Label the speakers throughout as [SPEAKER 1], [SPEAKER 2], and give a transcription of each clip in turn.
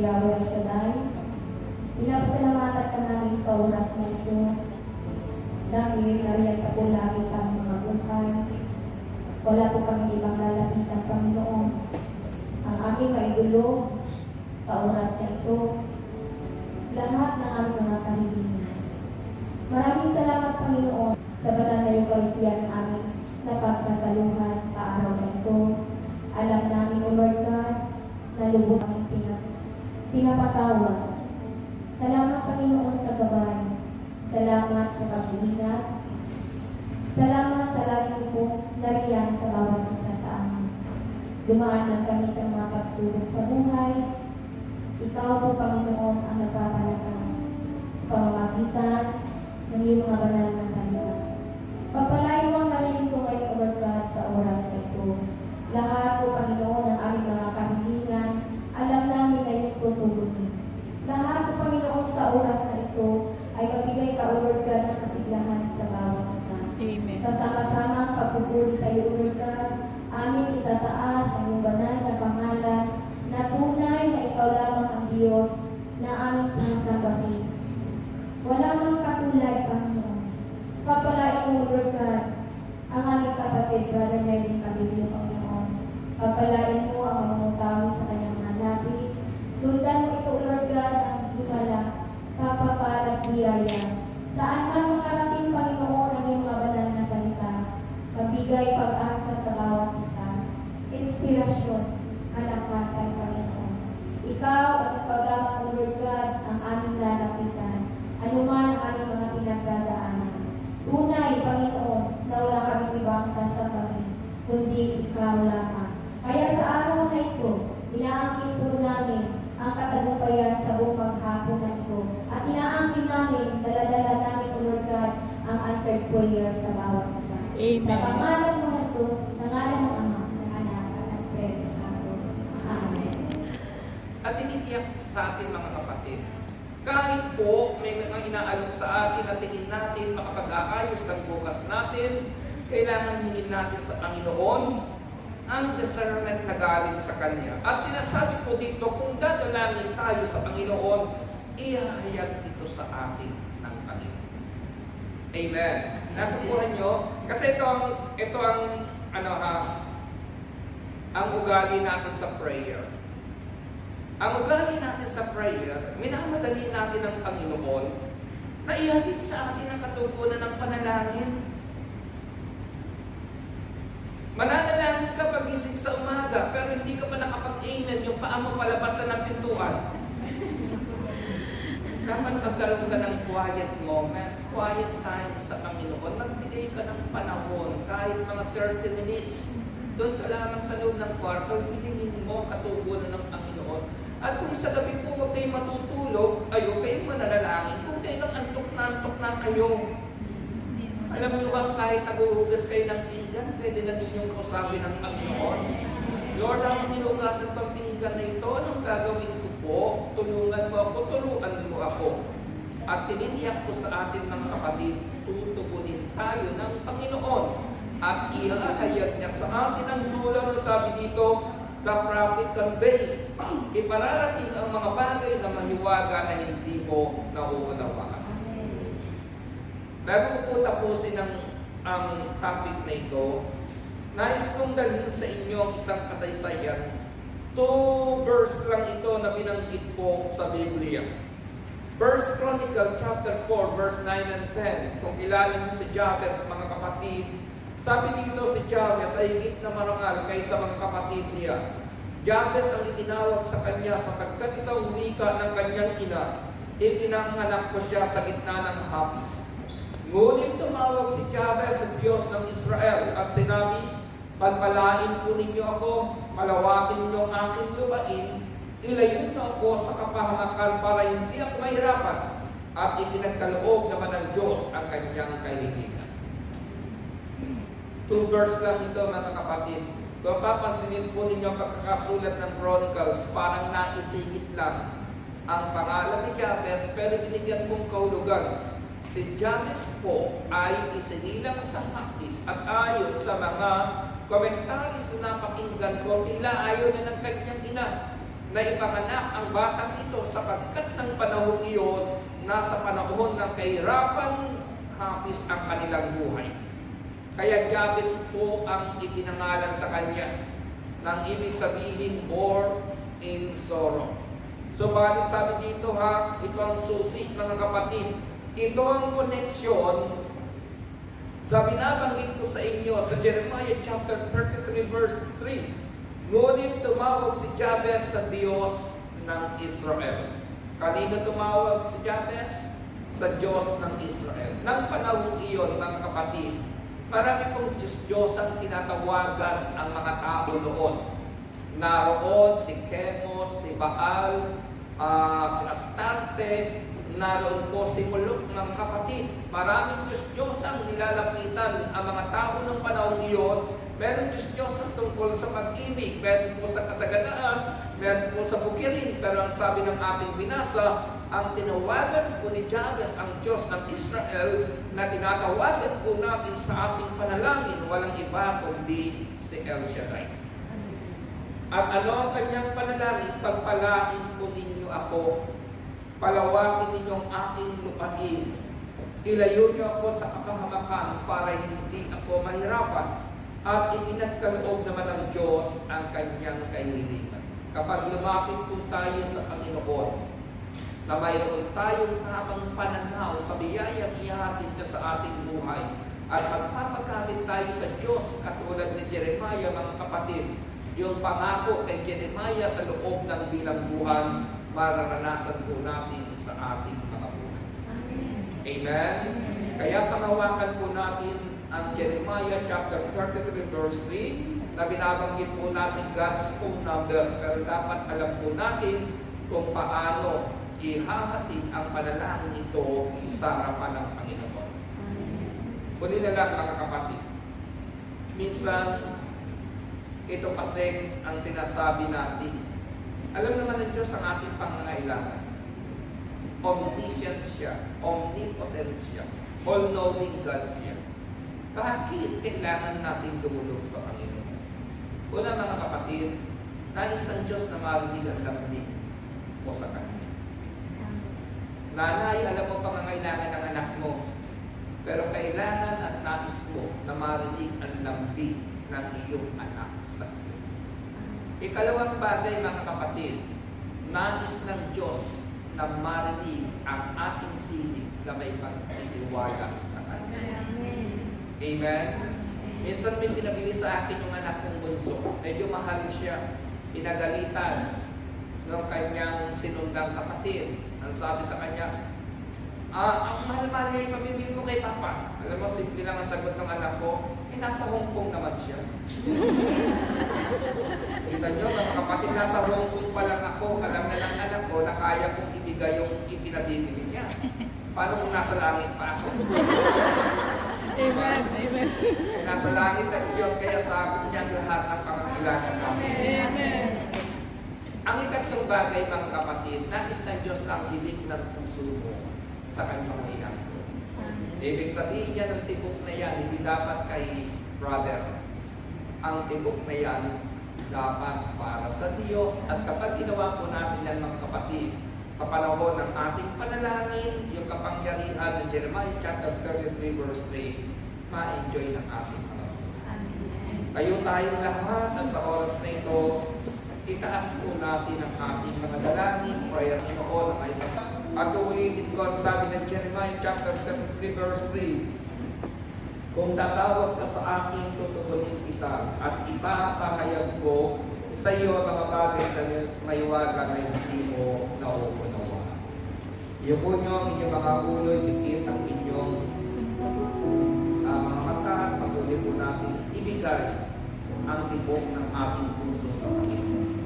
[SPEAKER 1] Yahweh Shaddai, pinapasalamatan ka namin sa oras na ito dahil nariyan ka po lagi sa aming mga buhay. Wala po kami ibang lalapitan, Panginoon. Ang aming maidulog sa oras na ito, lahat ng aming mga kahilingan. Maraming salamat, Panginoon, sa banal na Eucharistia ng aming napagsasaluhan sa araw na ito. Alam namin, O Lord God, na lubos aming pinapatawag. Salamat, Panginoon, sa gabay. Salamat sa pag-iingat. Salamat sa lagi po nariyan sa bawat isa sa amin. Dumaan lang kami sa mga pagsubok sa buhay. Ikaw po, Panginoon, ang nagpapalakas sa pamamagitan ng iyong mga banal na salita. Papalain mo ang narinig ko ngayon, O Lord God, sa oras na ito. Lahat po, Panginoon, ng aming mga kahilingan, alam namin na iyong tutugunin. Lahat po, Panginoon, sa oras na ito, ay magbigay ka, O Lord God, ng kasiglahan sa bawat isa.
[SPEAKER 2] Amen.
[SPEAKER 1] Sa sama-samang pagpupuri sa iyo, O Lord God, aming itataas ang iyong banal na pangalan na tunay na ikaw lamang ang Diyos na aming sinasabahin. Wala mang katulad, Panginoon. Pagpalain mo, Lord God, ang aming kapatid, Brother Melvin Cabilio, Panginoon. Pagpalain mo ang mga tao sa kanyang mga labi. Sundan mo ito, Lord God, ang himala, papapalat biyaya. Saan man makarating, Panginoon, ang iyong mga banal na salita, magbigay pag-asa sa bawat isa, inspirasyon, kalakasan, Panginoon. Ikaw at ikaw lamang, O Lord God, ang aming lalapitan, anuman ang aming mga pinagdadaanan. Tunay, Panginoon, na wala kami ibang sasabahin, kundi ikaw lamang. Kaya sa araw na ito, inaangkin po namin ang katagumpayan sa buong maghapon na ito. At inaangkin namin, daladala namin, O Lord God, ang answered prayer sa bawat isa.
[SPEAKER 2] Amen.
[SPEAKER 1] Sa pangalan mo, Jesus, sa ngalan ng Ama, ng Anak, at ng Espiritu Santo. Amen.
[SPEAKER 3] At tinitiyak sa atin, mga kapatid, kahit po may mga inaalok sa atin na tingin natin makapag-aayos ng bukas natin, kailangan hingin natin sa Panginoon ang discernment na galing sa Kanya. At sinasabi po dito, kung dadalangin tayo sa Panginoon, ihahayag ito sa atin ng Panginoon. Amen. Nakukuha nyo? Kasi ito ang ugali natin sa prayer. Ang ugali natin sa prayer, minamadali natin ang Panginoon na ihatid sa atin ang katugunan ng panalangin. Mananalangin ka pagising sa umaga, pero hindi ka pa nakapag-amen, yung paa mo palabas na ng pintuan. Dapat magkaroon ka ng quiet moment, quiet time sa Panginoon. Magbigay ka ng panahon, kahit mga 30 minutes. Doon ka lamang sa loob ng kwarto, hilingin mo katugunan ng Panginoon. At kung sa gabi po huwag kayong matutulog, ayaw kayong mananalangin. Kung kailang antok na kayo. Alam niyo ba, kahit naguhugas kayo ng pinggan, pwede na ninyong kausapin ng Panginoon. Lord, ang nilugasan kong pinggan na ito, anong gagawin ko po? Tulungan mo ako, turuan mo ako. At tinitiyak ko sa atin mga kapatid, tutugunin tayo ng Panginoon. At ihahayag niya sa atin ang dulang, sabi dito, the prophet convey. Ipararating ang mga bagay na mahiwaga na hindi mo nauunawaan. Bago ko po tapusin ang topic na ito, nais kong dalhin sa inyo ang isang kasaysayan. 2 verse lang ito na binanggit po sa Biblia. 1 Chronicle chapter 4 verse 9 and 10. Kung kilala niyo si Jabez, mga kapatid, sabi dito si Jabez ay higit na marangal kaysa mga kapatid niya. Jabez ang itinawag sa kanya sapagkat ito ang wika ng kanyang ina. Ipinanganak ko siya sa gitna ng hapis. Ngunit tumawag si Jabez sa Diyos ng Israel at sinabi, pagpalain po ninyo ako, malawakin ninyo ang aking lupain, ilayon na ako sa kapahamakan para hindi ako mahirapan, at ipinagkaloob naman ng Diyos ang kanyang kahilingan. 2 verse lang ito, mga kapatid. Kung papansinin po ninyo ang pagkakasulat ng Chronicles, parang naisingit lang ang pangalan ni Jabez, pero binigyan kong kahulugan. Si Jabez po ay isinilang sa hapis at ayon sa mga komentaris na napakinggan ko, tila ayaw na ng kanyang ina. na ipanganak ang batang ito sapagkat ng panahon iyon, nasa panahon ng kahirapan hapis ang kanilang buhay. Kaya Jabez po ang ipinangalan sa kanya, nang ibig sabihin, born in sorrow. So bakit sabi dito ito ang susi, mga kapatid. Ito ang koneksyon sa binabanggit ko sa inyo sa Jeremiah chapter 33 verse 3. Ngunit tumawag si Jabez sa Diyos ng Israel. Kanino tumawag si Jabez? Sa Diyos ng Israel. Nang panahon iyon, mga kapatid, marami pong Diyos ang tinatawagan ang mga tao noon. Naroon si Chemos, si Baal, si Astarte, naroon po si Moloch, ng kapatid. Maraming Diyos ang nilalapitan ang mga tao ng panahon iyon. Meron Diyos ang tungkol sa pag-ibig, meron po sa kasaganaan, meron po sa bukirin. Pero ang sabi ng ating binasa, ang tinawagan po ni Jabez ang Diyos ng Israel na tinatawagan po natin sa ating panalangin, walang iba kundi si El Shaddai. At ano ang kanyang panalangin? Pagpalain po ninyo ako, palawakin ninyo ang aking lupain, ilayo niyo ako sa kapahamakan para hindi ako mahirapan. At ipinagkaloob naman ng Diyos ang kanyang kahilingan. Kapag lumapit po tayo sa Panginoon, na mayroon tayong tamang pananaw sa biyayang ihahatid niya sa ating buhay, at magpapagamit tayo sa Diyos katulad ni Jeremiah, mga kapatid, yung pangako kay Jeremiah sa loob ng bilangguan, mararanasan po natin sa ating mga buhay. Amen? Kaya pangawakan po natin ang Jeremiah chapter 33 verse 3 na binabanggit po natin God's phone number, pero dapat alam po natin kung paano ihahatid ang panalangin ito sa harapan ng Panginoon. Muli na lang, mga kapatid. Minsan, ito kasi ang sinasabi natin. Alam naman ng Diyos ang ating pangangailangan. Omniscient siya, omnipotent siya, all-knowing God siya. Bakit kailangan natin tumulong sa Panginoon? Una, mga kapatid, nais ng Diyos na marinig ang lambing mo sa Kanya. Nanay, alam mo pangangailangan ng anak mo, pero kailangan at nais mo na marinig ang lambing ng iyong anak sa iyo. Ikalawang bagay, mga kapatid, nais ng Diyos na marinig ang ating tinig na may pagtitiwala sa Kanya. Amen? Minsan may pinabili sa akin yung anak kong bunso. Medyo mahal siya. Pinagalitan ng kanyang sinundang kapatid. Ang sabi sa kanya, ang mahal-mahal niya yung pamibili mo kay Papa. Alam mo, simple lang ang sagot ng anak ko, nasa Hong Kong naman siya. Kita nyo, mga kapatid, nasa Hong Kong pa lang ako. Alam na ng anak ko na kaya kong ibigay yung ipinabibili niya. Paano kung nasa langit pa ako?
[SPEAKER 2] Amen. Amen.
[SPEAKER 3] Nasa langit ang Diyos, kaya sabi niya lahat ng pangangailangan namin.
[SPEAKER 2] Amen.
[SPEAKER 3] Ang ikatlong bagay, mga kapatid, nais ng Diyos ang hilig ng puso mo sa kanyang iyanto. Ibig sabihin niya ng tibok na yan, hindi dapat kay brother. Ang tibok na yan, dapat para sa Diyos. At kapag ginawa po natin yan, mga kapatid, sa panahon ng ating panalangin, yung kapangyarihan ng Jeremiah chapter 33 verse 3, ma-enjoy ng ating mga buhay. Kayo tayong lahat at sa oras na ito, itaas po natin ang ating mga dalangin, prayer Panginoon ang ay at ulitin ko ang sabi ng Jeremiah chapter 33 verse 3, kung tatawag ka sa akin, tutugunin kita at ipapahayag ko sa iyo ang mga bagay na may waga na hindi mo nauunawa. Iyon nyo ang inyong mga ulo, dikit ang inyong mga mata at patuloy po natin ibigay ang tibok ng ating puso sa Panginoon.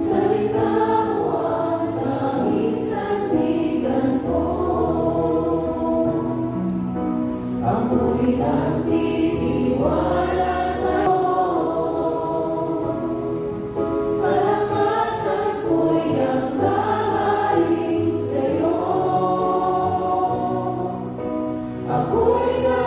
[SPEAKER 4] Sa ikaw ang langis
[SPEAKER 1] ako'y